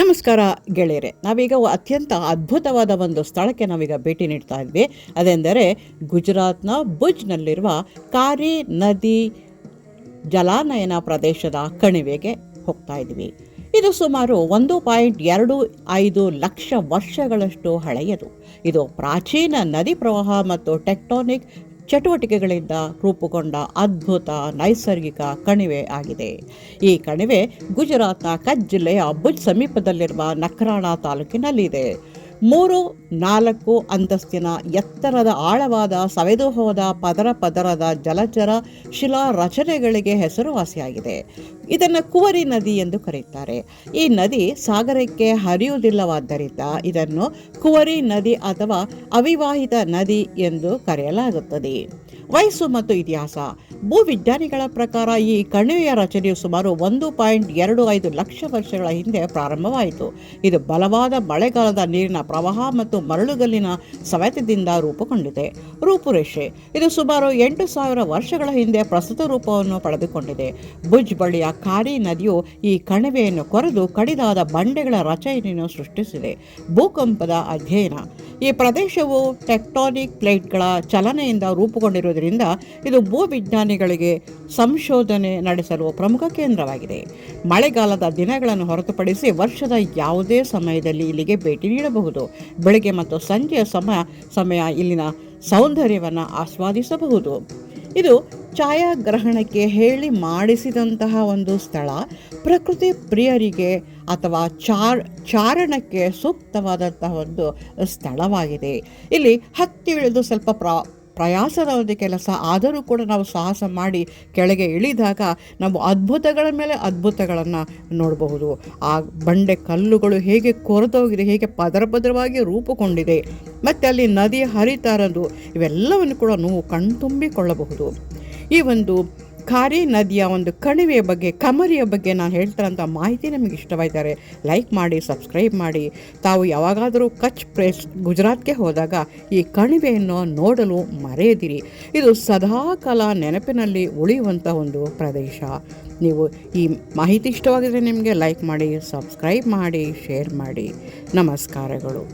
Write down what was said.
ನಮಸ್ಕಾರ ಗೆಳೆಯರೆ, ನಾವೀಗ ಅತ್ಯಂತ ಅದ್ಭುತವಾದ ಒಂದು ಸ್ಥಳಕ್ಕೆ ನಾವೀಗ ಭೇಟಿ ನೀಡ್ತಾ ಇದ್ವಿ. ಅದೆಂದರೆ ಗುಜರಾತ್ನ ಭುಜ್ನಲ್ಲಿರುವ ಕಾರಿ ನದಿ ಜಲಾನಯನ ಪ್ರದೇಶದ ಕಣಿವೆಗೆ ಹೋಗ್ತಾ ಇದ್ವಿ. ಇದು ಸುಮಾರು 1.25 ಲಕ್ಷ ವರ್ಷಗಳಷ್ಟು ಹಳೆಯದು. ಇದು ಪ್ರಾಚೀನ ನದಿ ಪ್ರವಾಹ ಮತ್ತು ಟೆಕ್ಟಾನಿಕ್ ಚಟುವಟಿಕೆಗಳಿಂದ ರೂಪುಗೊಂಡ ಅದ್ಭುತ ನೈಸರ್ಗಿಕ ಕಣಿವೆ ಆಗಿದೆ. ಈ ಕಣಿವೆ ಗುಜರಾತ್ನ ಕಚ್ ಜಿಲ್ಲೆಯ ಭುಜ್ ಸಮೀಪದಲ್ಲಿರುವ ನಖರಾಣ ತಾಲೂಕಿನಲ್ಲಿದೆ. 3-4 ಅಂತಸ್ತಿನ ಎತ್ತರದ ಆಳವಾದ ಸವೆದು ಹೋದ ಪದರದ ಜಲಚರ ಶಿಲಾ ರಚನೆಗಳಿಗೆ ಹೆಸರುವಾಸಿಯಾಗಿದೆ. ಇದನ್ನು ಕುವರಿ ನದಿ ಎಂದು ಕರೆಯುತ್ತಾರೆ. ಈ ನದಿ ಸಾಗರಕ್ಕೆ ಹರಿಯುವುದಿಲ್ಲವಾದ್ದರಿಂದ ಇದನ್ನು ಕುವರಿ ನದಿ ಅಥವಾ ಅವಿವಾಹಿತ ನದಿ ಎಂದು ಕರೆಯಲಾಗುತ್ತದೆ. ವಯಸ್ಸು ಮತ್ತು ಇತಿಹಾಸ. ಭೂವಿಜ್ಞಾನಿಗಳ ಪ್ರಕಾರ ಈ ಕಣಿವೆಯ ರಚನೆಯು ಸುಮಾರು 1.25 ಲಕ್ಷ ವರ್ಷಗಳ ಹಿಂದೆ ಪ್ರಾರಂಭವಾಯಿತು. ಇದು ಬಲವಾದ ಮಳೆಗಾಲದ ನೀರಿನ ಪ್ರವಾಹ ಮತ್ತು ಮರಳುಗಲ್ಲಿನ ಸವೆತದಿಂದ ರೂಪುಗೊಂಡಿದೆ. ರೂಪುರೇಷೆ. ಇದು ಸುಮಾರು 8,000 ವರ್ಷಗಳ ಹಿಂದೆ ಪ್ರಸ್ತುತ ರೂಪವನ್ನು ಪಡೆದುಕೊಂಡಿದೆ. ಭುಜ್ ಬಳಿಯ ಕಾರಿ ನದಿಯು ಈ ಕಣಿವೆಯನ್ನು ಕೊರೆದು ಕಡಿದಾದ ಬಂಡೆಗಳ ರಚನೆಯನ್ನು ಸೃಷ್ಟಿಸಿದೆ. ಭೂಕಂಪದ ಅಧ್ಯಯನ. ಈ ಪ್ರದೇಶವು ಟೆಕ್ಟಾನಿಕ್ ಪ್ಲೇಟ್ಗಳ ಚಲನೆಯಿಂದ ರೂಪುಗೊಂಡಿರುವುದರಿಂದ ಇದು ಭೂವಿಜ್ಞಾನಿಗಳಿಗೆ ಸಂಶೋಧನೆ ನಡೆಸಲು ಪ್ರಮುಖ ಕೇಂದ್ರವಾಗಿದೆ. ಮಳೆಗಾಲದ ದಿನಗಳನ್ನು ಹೊರತುಪಡಿಸಿ ವರ್ಷದ ಯಾವುದೇ ಸಮಯದಲ್ಲಿ ಇಲ್ಲಿಗೆ ಭೇಟಿ ನೀಡಬಹುದು. ಬೆಳಗ್ಗೆ ಮತ್ತು ಸಂಜೆಯ ಸಮಯ ಇಲ್ಲಿನ ಸೌಂದರ್ಯವನ್ನು ಆಸ್ವಾದಿಸಬಹುದು. ಇದು ಛಾಯಾಗ್ರಹಣಕ್ಕೆ ಹೇಳಿ ಮಾಡಿಸಿದಂತಹ ಒಂದು ಸ್ಥಳ. ಪ್ರಕೃತಿ ಪ್ರಿಯರಿಗೆ ಅಥವಾ ಚಾರಣಕ್ಕೆ ಸೂಕ್ತವಾದಂತಹ ಒಂದು ಸ್ಥಳವಾಗಿದೆ. ಇಲ್ಲಿ ಹತ್ತಿ ಇಳಿದು ಸ್ವಲ್ಪ ಪ್ರಯಾಸದ ಒಂದು ಕೆಲಸ, ಆದರೂ ಕೂಡ ನಾವು ಸಾಹಸ ಮಾಡಿ ಕೆಳಗೆ ಇಳಿದಾಗ ನಾವು ಅದ್ಭುತಗಳ ಮೇಲೆ ಅದ್ಭುತಗಳನ್ನು ನೋಡಬಹುದು. ಆ ಬಂಡೆ ಕಲ್ಲುಗಳು ಹೇಗೆ ಕೊರೆದೋಗಿದೆ, ಹೇಗೆ ಪದರವಾಗಿ ರೂಪುಗೊಂಡಿದೆ, ಮತ್ತು ಅಲ್ಲಿ ನದಿ ಹರಿತಾ ಇರೋದು, ಇವೆಲ್ಲವನ್ನು ಕೂಡ ನಾವು ಕಣ್ತುಂಬಿಕೊಳ್ಳಬಹುದು. ಈ ಒಂದು ಕಾರಿ ನದಿಯ ಒಂದು ಕಣಿವೆಯ ಬಗ್ಗೆ, ಕಮರಿಯ ಬಗ್ಗೆ ನಾನು ಹೇಳ್ತಾರಂಥ ಮಾಹಿತಿ ನಿಮಗೆ ಇಷ್ಟವಾಯಿತಾರೆ ಲೈಕ್ ಮಾಡಿ, ಸಬ್ಸ್ಕ್ರೈಬ್ ಮಾಡಿ. ತಾವು ಯಾವಾಗಾದರೂ ಕಚ್ ಪ್ಲೇಸ್ ಗುಜರಾತ್ಗೆ ಹೋದಾಗ ಈ ಕಣಿವೆಯನ್ನು ನೋಡಲು ಮರೆಯದಿರಿ. ಇದು ಸದಾಕಾಲ ನೆನಪಿನಲ್ಲಿ ಉಳಿಯುವಂಥ ಒಂದು ಪ್ರದೇಶ. ನೀವು ಈ ಮಾಹಿತಿ ಇಷ್ಟವಾಗಿದ್ದರೆ ನಿಮಗೆ ಲೈಕ್ ಮಾಡಿ, ಸಬ್ಸ್ಕ್ರೈಬ್ ಮಾಡಿ, ಶೇರ್ ಮಾಡಿ. ನಮಸ್ಕಾರಗಳು.